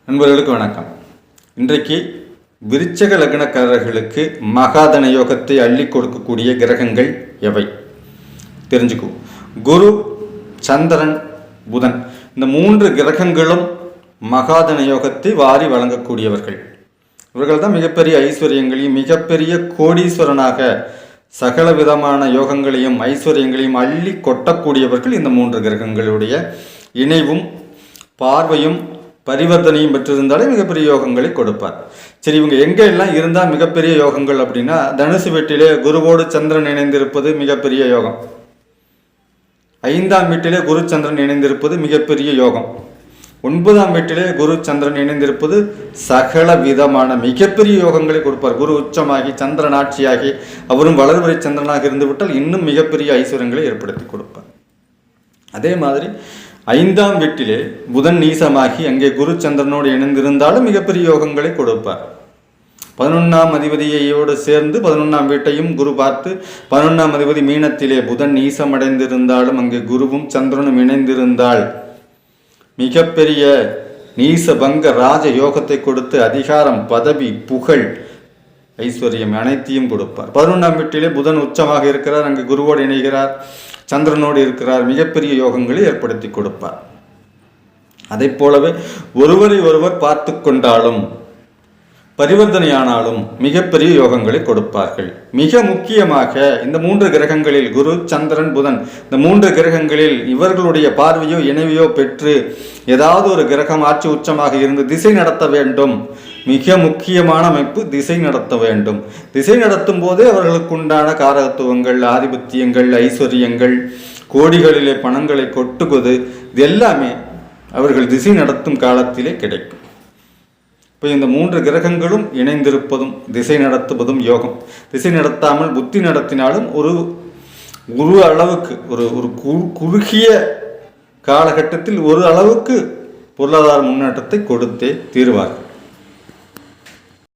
நண்பர்களுக்கு வணக்கம். இன்றைக்கு விருச்சக லக்னக்காரர்களுக்கு மகாதன யோகத்தை அள்ளி கொடுக்கக்கூடிய கிரகங்கள் எவை தெரிஞ்சுக்குவோம். குரு, சந்திரன், புதன் இந்த 3 கிரகங்களும் மகாதன யோகத்தை வாரி வழங்கக்கூடியவர்கள். இவர்கள் தான் மிகப்பெரிய ஐஸ்வர்யங்களையும் மிகப்பெரிய கோடீஸ்வரனாக சகல விதமான யோகங்களையும் ஐஸ்வர்யங்களையும் அள்ளி கொட்டக்கூடியவர்கள். இந்த 3 கிரகங்களுடைய இணைவும் பார்வையும் பரிவர்த்தனையும் பெற்றிருந்தாலே மிகப்பெரிய யோகங்களை கொடுப்பார். சரி, இவங்க எங்கே எல்லாம் இருந்தால் மிகப்பெரிய யோகங்கள் அப்படின்னா, தனுசு வீட்டிலே குருவோடு சந்திரன் இணைந்திருப்பது மிகப்பெரிய யோகம். 5ஆம் வீட்டிலே குரு சந்திரன் இணைந்திருப்பது மிகப்பெரிய யோகம். 9ஆம் வீட்டிலே குரு சந்திரன் இணைந்திருப்பது சகல விதமான மிகப்பெரிய யோகங்களை கொடுப்பார். குரு உச்சமாகி சந்திரன் ஆட்சியாகி அவரும் வளர்வரை சந்திரனாக இருந்துவிட்டால் இன்னும் மிகப்பெரிய ஐஸ்வர்யங்களை ஏற்படுத்தி கொடுப்பார். அதே மாதிரி 5ஆம் வீட்டிலே புதன் நீசமாகி அங்கே குரு சந்திரனோடு இணைந்திருந்தாலும் மிகப்பெரிய யோகங்களை கொடுப்பார். 11ஆம் அதிபதியோடு சேர்ந்து 11ஆம் வீட்டையும் குரு பார்த்து 11ஆம் அதிபதி மீனத்திலே புதன் நீசமடைந்திருந்தாலும் அங்கே குருவும் சந்திரனும் இணைந்திருந்தால் மிகப்பெரிய நீசபங்க ராஜ யோகத்தை கொடுத்து அதிகாரம், பதவி, புகழ், ஐஸ்வர்யம் அனைத்தையும் கொடுப்பார். 11ஆம் வீட்டிலே புதன் உச்சமாக இருக்கிறார், அங்கு குருவோடு இணைகிறார், சந்திரனோடு இருக்கிறார், மிகப்பெரிய யோகங்களை ஏற்படுத்தி கொடுப்பார். அதை போலவே ஒருவரை ஒருவர் பார்த்து கொண்டாலும் பரிவர்த்தனையானாலும் மிகப்பெரிய யோகங்களை கொடுப்பார்கள். மிக முக்கியமாக இந்த 3 கிரகங்களில் குரு, சந்திரன், புதன் இந்த 3 கிரகங்களில் இவர்களுடைய பார்வையோ இணைவையோ பெற்று ஏதாவது ஒரு கிரகம் ஆட்சி உச்சமாக இருந்து திசை நடத்த வேண்டும். மிக முக்கியமான அமைப்பு, திசை நடத்த வேண்டும். திசை நடத்தும் போதே அவர்களுக்கு உண்டான காரகத்துவங்கள், ஆதிபத்தியங்கள், ஐஸ்வர்யங்கள், கோடிகளிலே பணங்களை கொட்டுவது இது எல்லாமே அவர்கள் திசை நடத்தும் காலத்திலே கிடைக்கும். இப்போ இந்த 3 கிரகங்களும் இணைந்திருப்பதும் திசை நடத்துவதும் யோகம். திசை நடத்தாமல் புத்தி நடத்தினாலும் ஒரு அளவுக்கு ஒரு குறுகிய காலகட்டத்தில் ஒரு அளவுக்கு பொருளாதார முன்னேற்றத்தை கொடுத்தே தீர்வார்கள்.